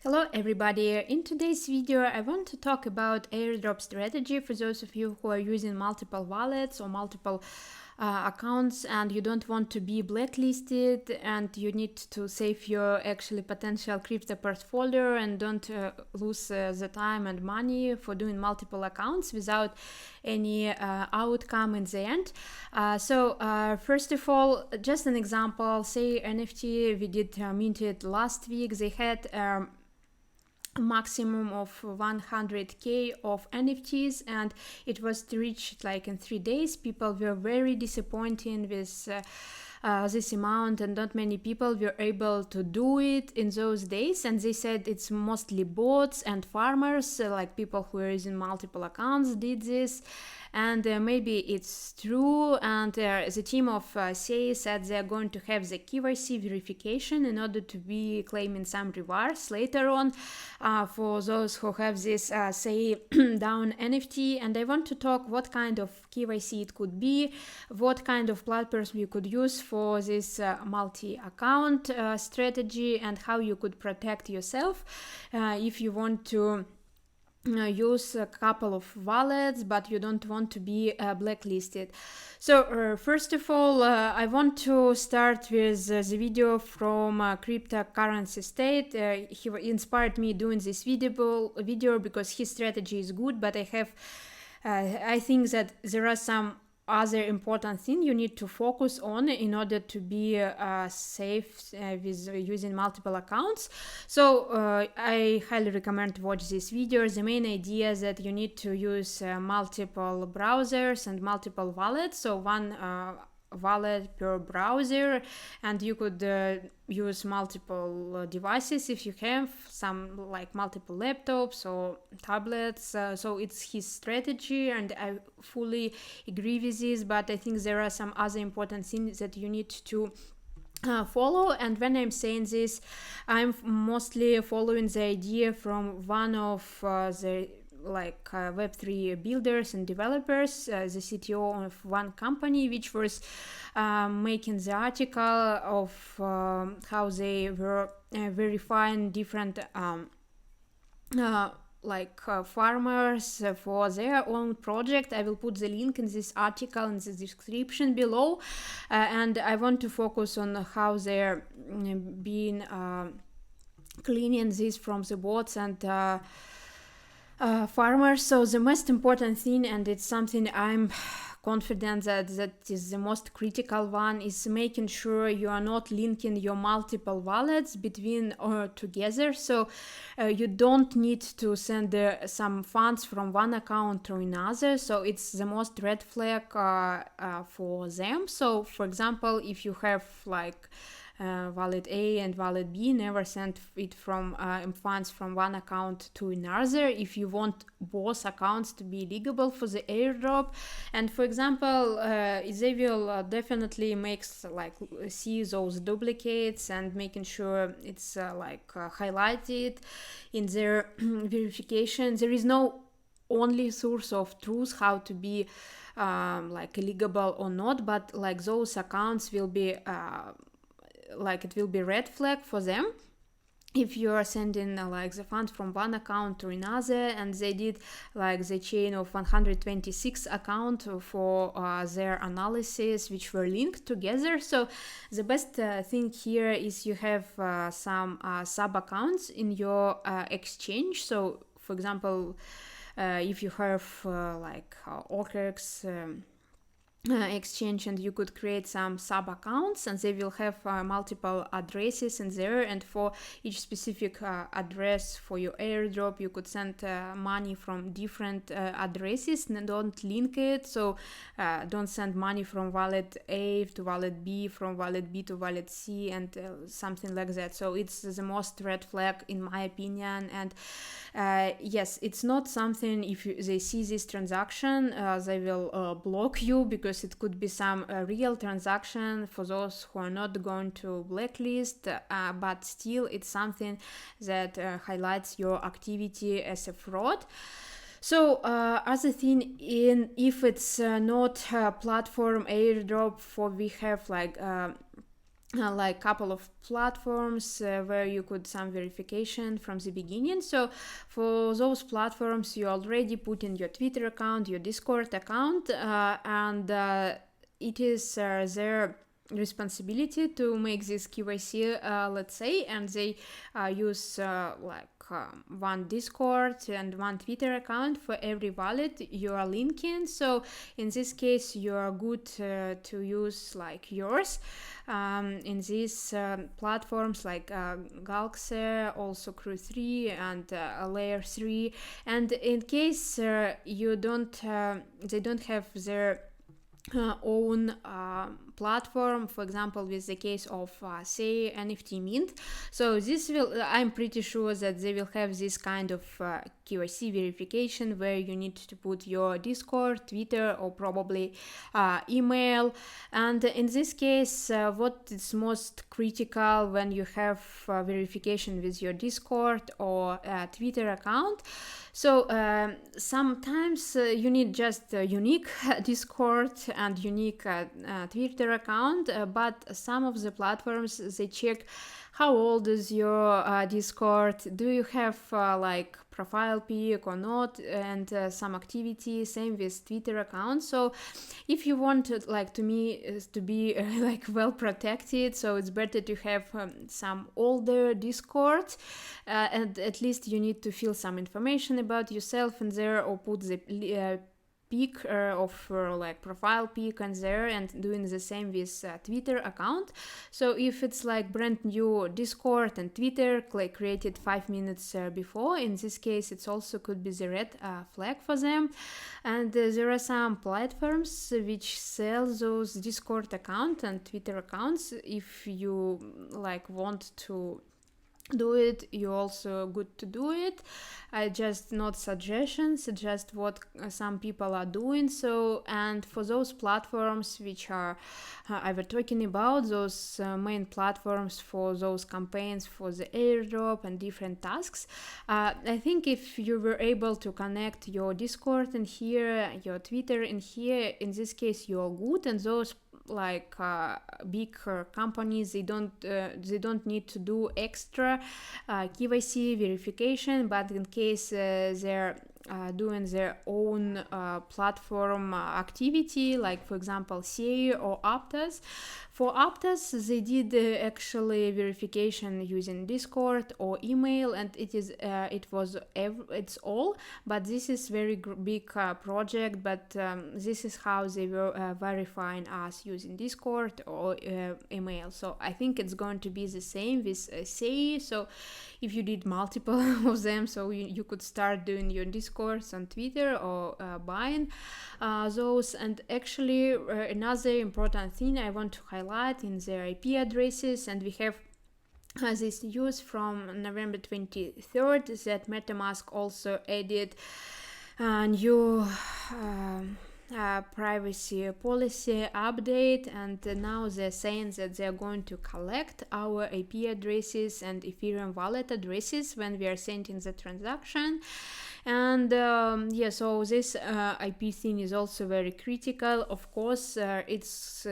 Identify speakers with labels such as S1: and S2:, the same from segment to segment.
S1: Hello everybody, in today's video I want to talk about airdrop strategy for those of you who are using multiple wallets or multiple accounts and you don't want to be blacklisted and you need to save your actually potential crypto portfolio and don't lose the time and money for doing multiple accounts without any outcome in the end. First of all, just an example, say NFT we did minted last week. They had maximum of 100k of NFTs and it was reached like in 3 days. People were very disappointed with this amount and not many people were able to do it in those days, and they said it's mostly bots and farmers, like people who are using multiple accounts did this. And maybe it's true, and the team of SEI said they're going to have the KYC verification in order to be claiming some rewards later on for those who have this SEI down NFT. And I want to talk what kind of KYC it could be, what kind of platforms you could use for this multi-account strategy, and how you could protect yourself if you want to use a couple of wallets but you don't want to be blacklisted. So first of all, I want to start with the video from Cryptocurrency State. He inspired me doing this video because his strategy is good, but I think that there are some other important thing you need to focus on in order to be safe with using multiple accounts. So I highly recommend to watch this video. The main idea is that you need to use multiple browsers and multiple wallets, so one wallet per browser, and you could use multiple devices if you have some, like multiple laptops or tablets. So it's his strategy and I fully agree with this, but I think there are some other important things that you need to follow. And when I'm saying this, I'm mostly following the idea from one of the Web3 builders and developers, the CTO of one company, which was making the article of how they were verifying different farmers for their own project. I will put the link in this article in the description below, and I want to focus on how they're being cleaning this from the bots and farmers. So the most important thing, and it's something I'm confident that is the most critical one, is making sure you are not linking your multiple wallets between or together. So you don't need to send some funds from one account to another. So it's the most red flag for them. So for example, if you have wallet A and wallet B, never send it from funds from one account to another if you want both accounts to be legible for the airdrop. And for example, they will definitely see those duplicates and making sure it's highlighted in their verification. There is no only source of truth how to be legible or not, but those accounts will be it will be red flag for them if you are sending the funds from one account to another, and they did the chain of 126 accounts for their analysis which were linked together. So the best thing here is you have some sub accounts in your exchange. So for example, if you have OKEX exchange, and you could create some sub accounts and they will have multiple addresses in there, and for each specific address for your airdrop you could send money from different addresses, and don't link it. So don't send money from wallet A to wallet B, from wallet B to wallet C, and something like that. So it's the most red flag in my opinion. And yes, it's not something, if they see this transaction they will block you, because it could be some real transaction for those who are not going to blacklist, but still it's something that highlights your activity as a fraud. So other thing, if it's not platform airdrop, for we have like couple of platforms where you could some verification from the beginning. So for those platforms, you already put in your Twitter account, your Discord account, and it is their responsibility to make this KYC, let's say, and they use one Discord and one Twitter account for every wallet you are linking. So in this case, you are good to use like yours in these platforms like Galaxy, also Crew 3 and Layer 3. And in case you don't, they don't have their own platform, for example with the case of say NFT Mint, so this will, I'm pretty sure that they will have this kind of KYC verification where you need to put your Discord, Twitter, or probably email. And in this case, what is most critical when you have verification with your Discord or Twitter account, so sometimes you need just a unique Discord and unique Twitter account, but some of the platforms, they check how old is your Discord, do you have like profile pic or not, and some activity, same with Twitter account. So if you want like to me to be like well protected, so it's better to have some older Discord, and at least you need to fill some information about yourself in there, or put the pic of like profile pic and there, and doing the same with Twitter account. So if it's like brand new Discord and Twitter like created 5 minutes before, in this case it's also could be the red flag for them. And there are some platforms which sell those Discord account and Twitter accounts. If you like want to do it, you also good to do it. I just not suggestions, just what some people are doing. So, and for those platforms which are I were talking about, those main platforms for those campaigns for the airdrop and different tasks, I think if you were able to connect your Discord in here, your Twitter in here, in this case you're good. And those like big companies, they don't need to do extra KYC verification, but in case they're doing their own platform activity, like for example CA or Aptos. For Aptos, they did actually verification using Discord or email, and it's all. But this is very big project. But this is how they were verifying us using Discord or email. So I think it's going to be the same with CA. So if you did multiple of them, so you could start doing your Discords on Twitter or buying those. And actually another important thing I want to highlight in their IP addresses, and we have this news from November 23rd that MetaMask also added a new privacy policy update, and now they're saying that they're going to collect our IP addresses and Ethereum wallet addresses when we are sending the transaction. And yeah, so this IP thing is also very critical. Of course, it's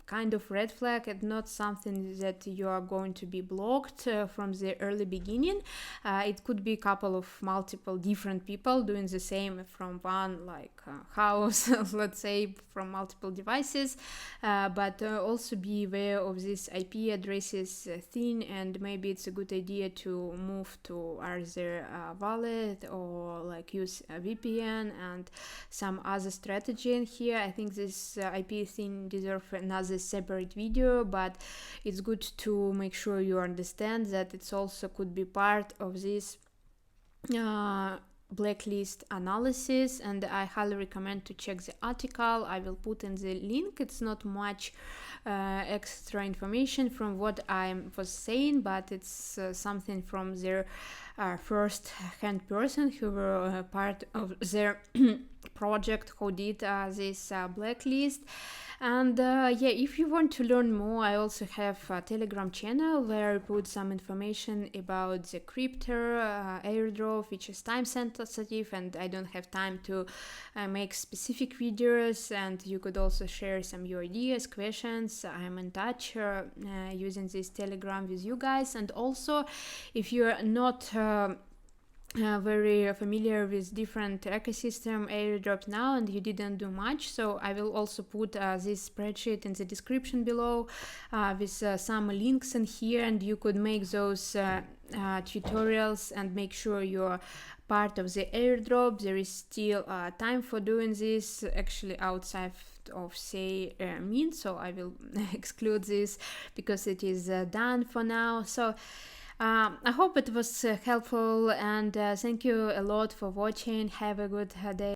S1: kind of red flag and not something that you are going to be blocked from the early beginning. It could be a couple of multiple different people doing the same from one like house, let's say from multiple devices, but also be aware of this IP addresses thing, and maybe it's a good idea to move to either wallet or like use a VPN and some other strategy in here. I think this IP thing deserves another separate video, but it's good to make sure you understand that it's also could be part of this blacklist analysis. And I highly recommend to check the article. I will put in the link. It's not much extra information from what I was saying, but it's something from their first hand person who were part of their project who did this blacklist. And yeah, if you want to learn more, I also have a Telegram channel where I put some information about the crypto airdrop, which is time sensitive, and I don't have time to make specific videos. And you could also share some your ideas, questions. I'm in touch using this Telegram with you guys. And also, if you're not very familiar with different ecosystem airdrops now and you didn't do much, so I will also put this spreadsheet in the description below with some links in here, and you could make those tutorials and make sure you're part of the airdrop. There is still time for doing this actually outside of say mean, so I will exclude this because it is done for now. So I hope it was helpful, and thank you a lot for watching. Have a good day.